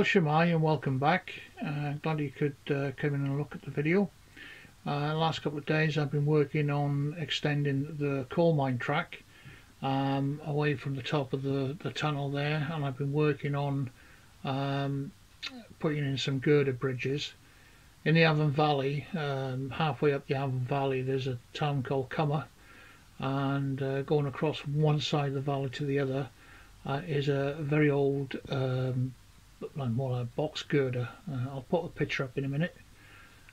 Shemai and welcome back. Glad you could come in and look at the video. Last couple of days I've been working on extending the coal mine track away from the top of the tunnel there, and I've been working on putting in some girder bridges. In the Avon Valley, halfway up the Avon Valley, there's a town called Cummer, and going across from one side of the valley to the other is a very old more like a box girder. I'll put a picture up in a minute.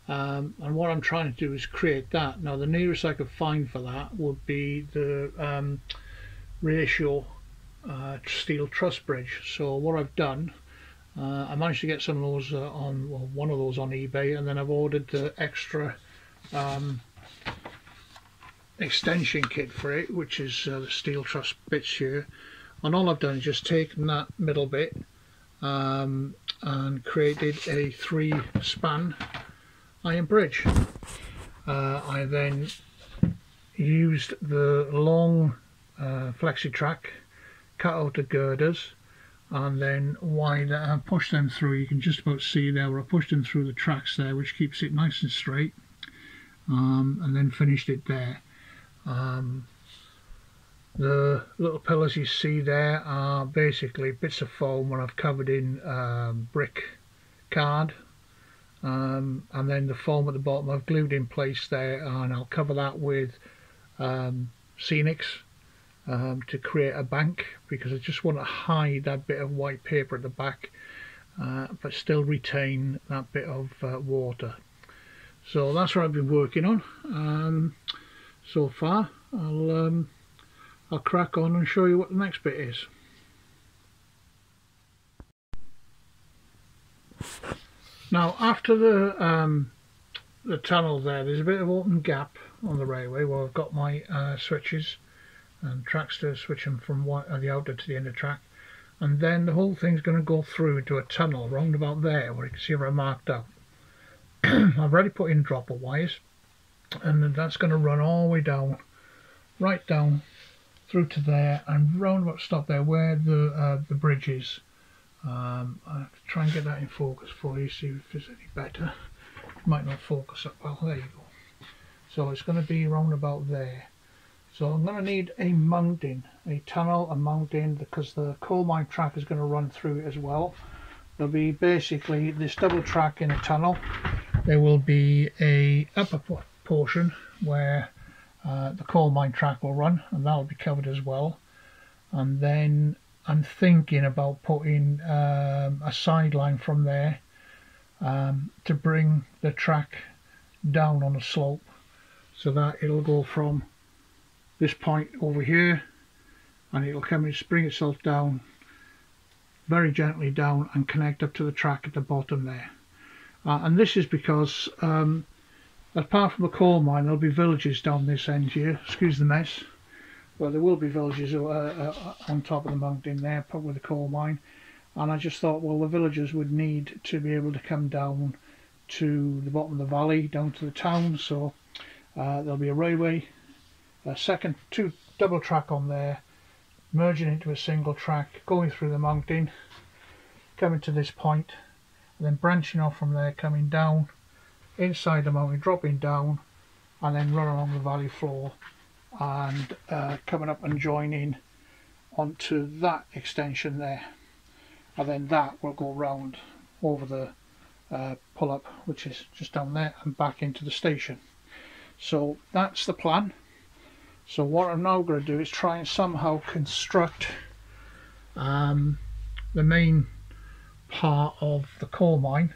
And what I'm trying to do is create that. Now the nearest I could find for that would be the ratio steel truss bridge. So what I've done, I managed to get some of those one of those on eBay, and then I've ordered the extra extension kit for it, which is the steel truss bits here. And all I've done is just taken that middle bit and created a 3-span iron bridge. I then used the long flexi-track, cut out the girders, and then pushed them through. You can just about see there where I pushed them through the tracks there, which keeps it nice and straight, and then finished it there. The little pillars you see there are basically bits of foam, and I've covered in brick card, and then the foam at the bottom I've glued in place there, and I'll cover that with Scenics to create a bank, because I just want to hide that bit of white paper at the back, but still retain that bit of water. So that's what I've been working on so far. I'll crack on and show you what the next bit is. Now after the tunnel there's a bit of open gap on the railway where I've got my switches and tracks to switch them from the outer to the inner track, and then the whole thing's going to go through into a tunnel round about there where you can see where I marked out. I've already put in dropper wires, and that's going to run all the way down, right down through to there, and round about stop there where the bridge is. I have to try and get that in focus for you, see if it's any better. It might not focus up well. There you go. So it's going to be round about there. So I'm going to need a mounting, a tunnel, a mounting, because the coal mine track is going to run through it as well. There'll be basically this double track in a tunnel. There will be a upper portion where the coal mine track will run, and that will be covered as well. And then I'm thinking about putting a sideline from there to bring the track down on a slope, so that it'll go from this point over here, and it'll come and bring itself down very gently down and connect up to the track at the bottom there. And this is because apart from the coal mine, there'll be villages down this end here. Excuse the mess. Well, there will be villages on top of the mountain there, probably the coal mine. And I just thought, well, the villagers would need to be able to come down to the bottom of the valley, down to the town. So there'll be a railway, a second double track on there, merging into a single track, going through the mountain, coming to this point, and then branching off from there, coming down inside the mountain, dropping down, and then run along the valley floor, and coming up and joining onto that extension there, and then that will go round over the pull-up, which is just down there, and back into the station. So that's the plan. So what I'm now going to do is try and somehow construct the main part of the coal mine,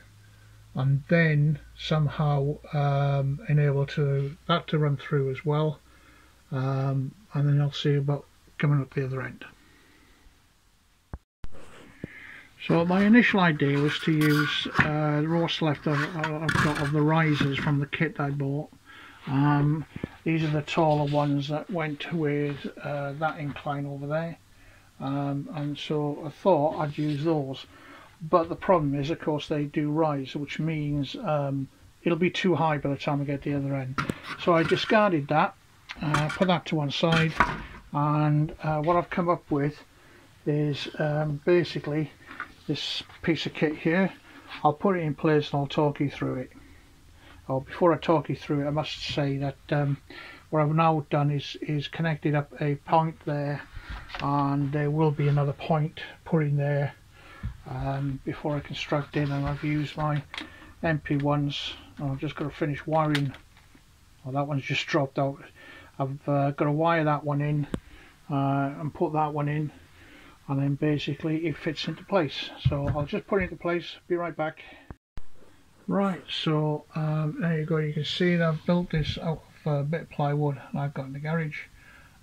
and then somehow enable that to run through as well, and then I'll see about coming up the other end. So my initial idea was to use the what's left I've got of the risers from the kit I bought. These are the taller ones that went with that incline over there, and so I thought I'd use those. But the problem is, of course, they do rise, which means it'll be too high by the time I get to the other end. So I discarded that, put that to one side, and what I've come up with is basically this piece of kit here. I'll put it in place and I'll talk you through it. Oh, before I talk you through it, I must say that what I've now done is connected up a point there, and there will be another point put in there before I construct in, and I've used my MP1s. I've just got to finish wiring. Well, that one's just dropped out. I've got to wire that one in and put that one in, and then basically it fits into place. So I'll just put it into place, be right back. Right, so there you go. You can see that I've built this out of a bit of plywood I've got in the garage.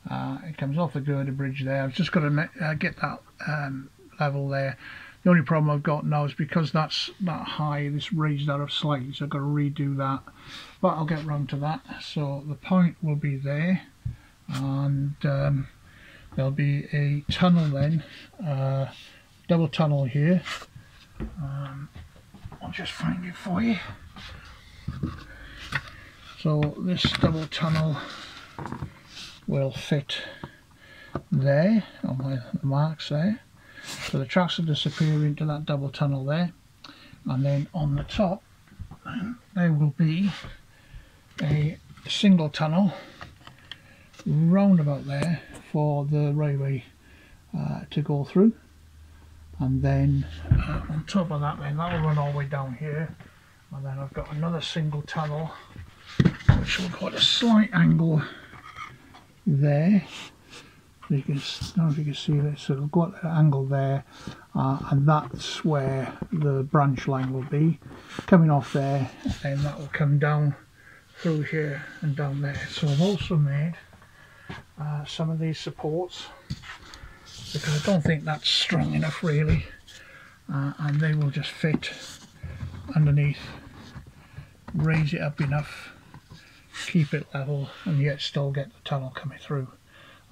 It comes off the girder bridge there. I've just got to get that level there. The only problem I've got now is because that's that high, this raised out of slightly, so I've got to redo that, but I'll get round to that. So the point will be there, and there'll be a tunnel then, double tunnel here. I'll just find it for you. So this double tunnel will fit there on the marks there. So the tracks will disappear into that double tunnel there, and then on the top there will be a single tunnel round about there for the railway to go through, and then on top of that then that will run all the way down here, and then I've got another single tunnel which will go at a slight angle there. You can, I don't know if you can see this, so it'll go at an angle there, and that's where the branch line will be coming off there, and then that will come down through here and down there. So I've also made some of these supports, because I don't think that's strong enough really, and they will just fit underneath, raise it up enough, keep it level, and yet still get the tunnel coming through,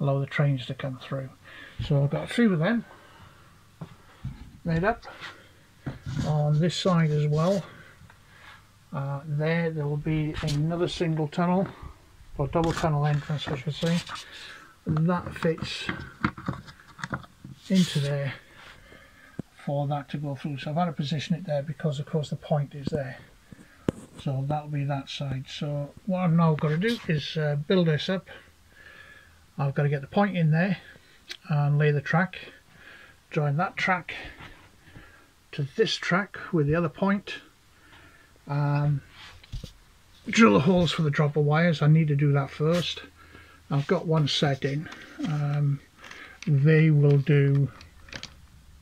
allow the trains to come through. So I've got a few of them made up on this side as well. There will be another single tunnel, or double tunnel entrance I should say, and that fits into there for that to go through. So I've had to position it there because of course the point is there. So that'll be that side. So what I've now got to do is build this up. I've got to get the point in there and lay the track, join that track to this track with the other point, drill the holes for the dropper wires. I need to do that first. I've got one set in. They will do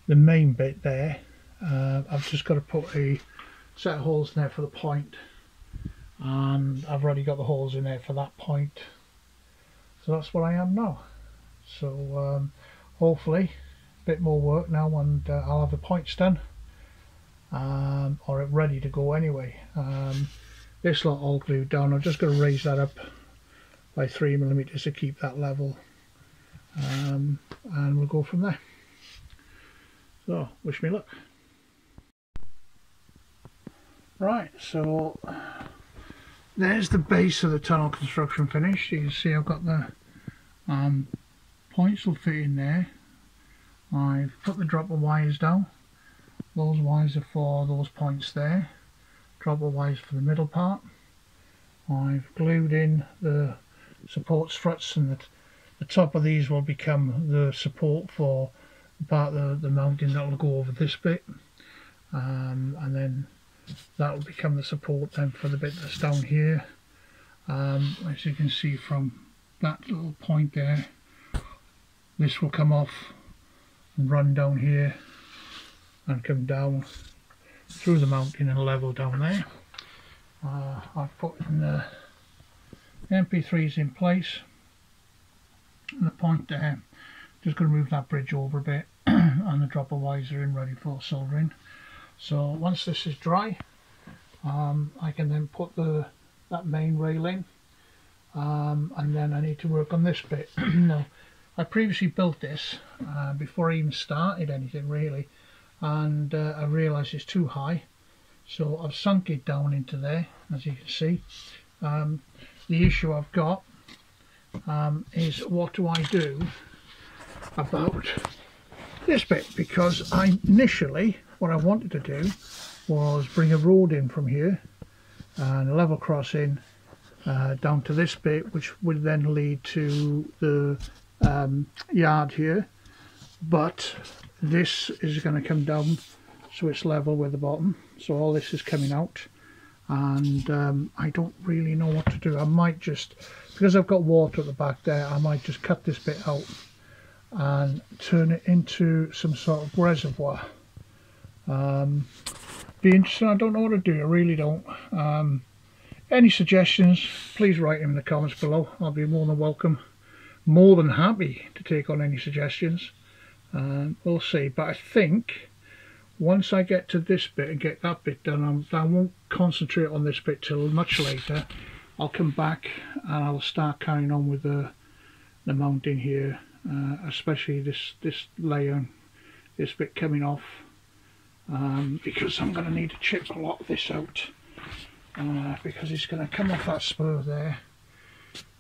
the main bit there. I've just got to put a set of holes in there for the point, and I've already got the holes in there for that point. So that's what I am now. So hopefully a bit more work now, and I'll have the points done, or ready to go anyway. This lot all glued down. I'm just going to raise that up by 3mm to keep that level, and we'll go from there. So wish me luck. Right, so there's the base of the tunnel construction finished. You can see I've got the points will fit in there. I've put the dropper wires down. Those wires are for those points there. Dropper wires for the middle part. I've glued in the support struts, and the top of these will become the support for the part of the mounting that will go over this bit, and then that will become the support then for the bit that's down here. As you can see from that little point there, this will come off and run down here and come down through the mounting and level down there. I've put in the MP3s in place, and the point there, just going to move that bridge over a bit and the dropper wires are in ready for soldering. So once this is dry, I can then put that main rail in, and then I need to work on this bit. Now, I previously built this before I even started anything really, and I realised it's too high, so I've sunk it down into there, as you can see. The issue I've got is, what do I do about this bit, because initially what I wanted to do was bring a road in from here and a level crossing down to this bit, which would then lead to the yard here, but this is going to come down so it's level with the bottom, so all this is coming out, and I don't really know what to do. I might just, because I've got water at the back there, I might just cut this bit out and turn it into some sort of reservoir. Be interesting. I don't know what to do, I really don't. Any suggestions, please write them in the comments below. I'll be more than welcome, more than happy to take on any suggestions. We'll see, but I think once I get to this bit and get that bit done, I won't concentrate on this bit till much later. I'll come back and I'll start carrying on with the mounting here, especially this layer, this bit coming off, because I'm going to need to chip a lot of this out, because it's going to come off that spur there,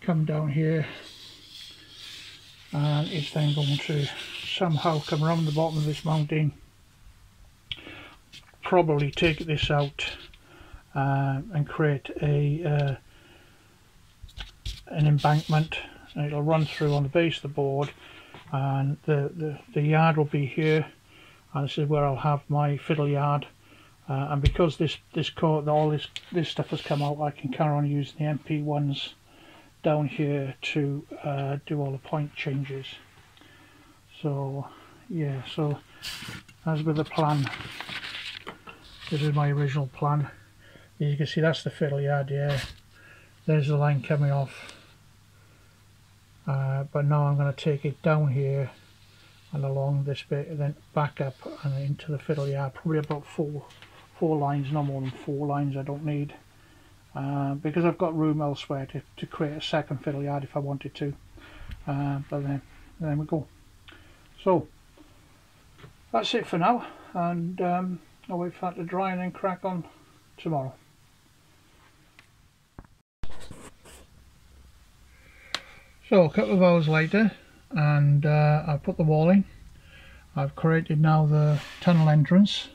come down here, and it's then going to somehow come around the bottom of this mounting, probably take this out and create an embankment, and it'll run through on the base of the board, and the yard will be here, and this is where I'll have my fiddle yard. And because all this stuff has come out, I can carry on using the MP1s down here to do all the point changes. So yeah, so as with the plan, this is my original plan. As you can see, that's the fiddle yard, yeah. There's the line coming off. But now I'm going to take it down here and along this bit, and then back up and into the fiddle yard. Probably about four lines, no more than 4 lines I don't need, because I've got room elsewhere to create a second fiddle yard if I wanted to. But then we go. So that's it for now, and I'll wait for that to dry and then crack on tomorrow. So a couple of hours later, and I've put the wall in. I've created now the tunnel entrance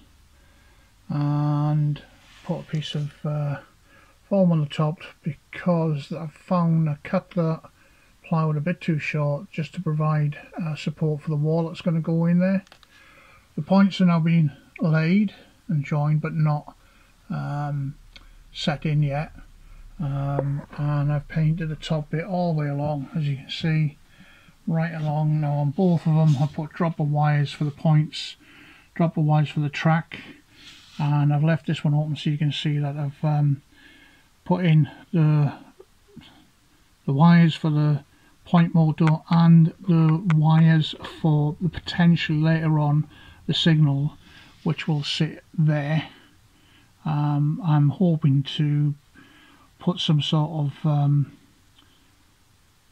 and put a piece of foam on the top, because I've found I cut the plywood a bit too short just to provide support for the wall that's going to go in there. The points are now being laid and joined, but not set in yet, and I've painted the top bit all the way along, as you can see, right along. Now on both of them I've put dropper wires for the points, dropper wires for the track, and I've left this one open so you can see that I've put in the wires for the point motor and the wires for the potential later on the signal, which will sit there. I'm hoping to put some sort of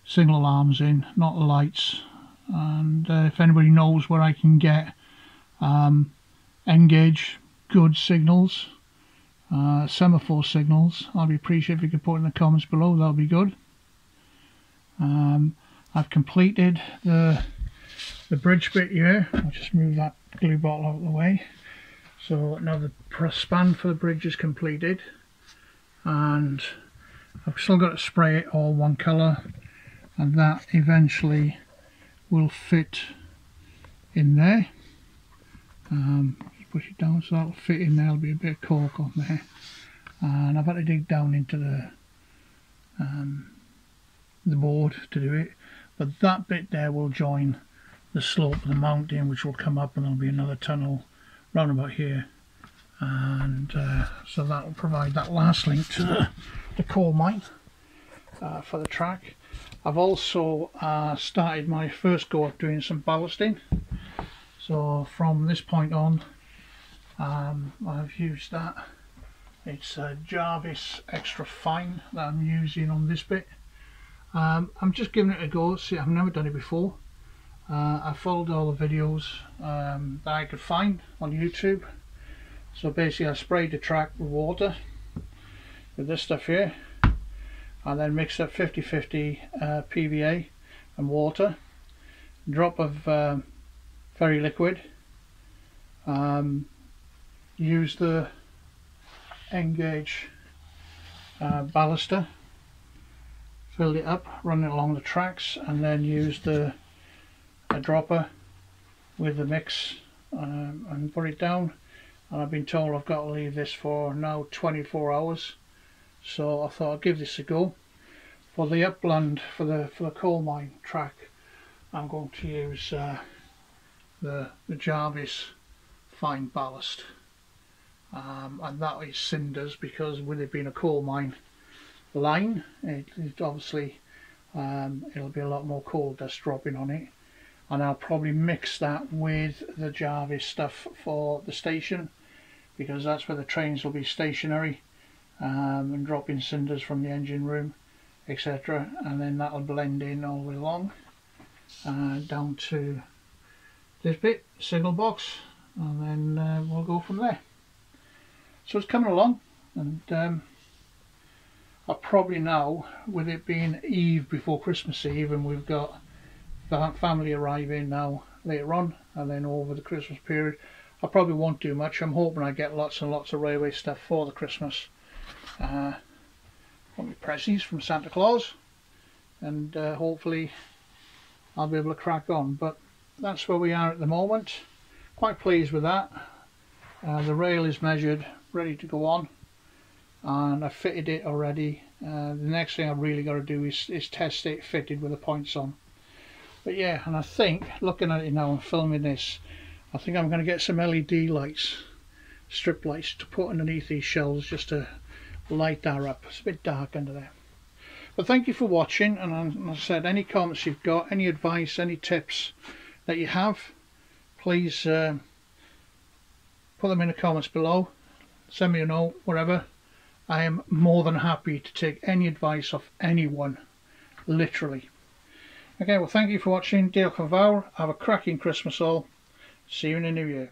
signal alarms in, not lights, and if anybody knows where I can get N-gauge good signals, semaphore signals, I'd be appreciative if you could put in the comments below. That'll be good. I've completed the bridge bit here. I'll just move that glue bottle out of the way. So now the span for the bridge is completed, and I've still got to spray it all one colour, and that eventually will fit in there. Just push it down so that'll fit in there. There'll be a bit of cork on there, and I've had to dig down into the board to do it, but that bit there will join the slope of the mountain, which will come up, and there'll be another tunnel round about here, and so that will provide that last link to the coal mine for the track. I've also started my first go at doing some ballasting, so from this point on I've used that. It's a Jarvis Extra Fine that I'm using on this bit. I'm just giving it a go. See, I've never done it before. I followed all the videos that I could find on YouTube. So basically I sprayed the track with water, with this stuff here, and then mixed up 50-50 PVA and water, a drop of very liquid. Use the N-Gage baluster, filled it up, run it along the tracks, and then used a dropper with the mix and put it down. And I've been told I've got to leave this for now 24 hours, so I thought I'd give this a go. For the upland, for the coal mine track, I'm going to use the Jarvis fine ballast, and that is cinders, because with it being a coal mine line, it obviously it'll be a lot more coal dust dropping on it, and I'll probably mix that with the Jarvis stuff for the station, because that's where the trains will be stationary, and dropping cinders from the engine room, etc., and then that'll blend in all the way along down to this bit, signal box, and then we'll go from there. So it's coming along, and I'll probably now, with it being Eve before Christmas Eve, and we've got family arriving now later on, and then over the Christmas period, I probably won't do much. I'm hoping I get lots and lots of railway stuff for the Christmas. Got my presents from Santa Claus, and hopefully I'll be able to crack on. But that's where we are at the moment. Quite pleased with that. The rail is measured, ready to go on, and I fitted it already. The next thing I've really got to do is test it fitted with the points on. But yeah, and I think, looking at it now and filming this, I think I'm going to get some LED lights, strip lights, to put underneath these shelves just to light that up. It's a bit dark under there. But thank you for watching, and as I said, any comments you've got, any advice, any tips that you have, please put them in the comments below. Send me a note, whatever. I am more than happy to take any advice off anyone, literally. Okay, well, thank you for watching. Diolch yn fawr. Have a cracking Christmas all. See you in the new year.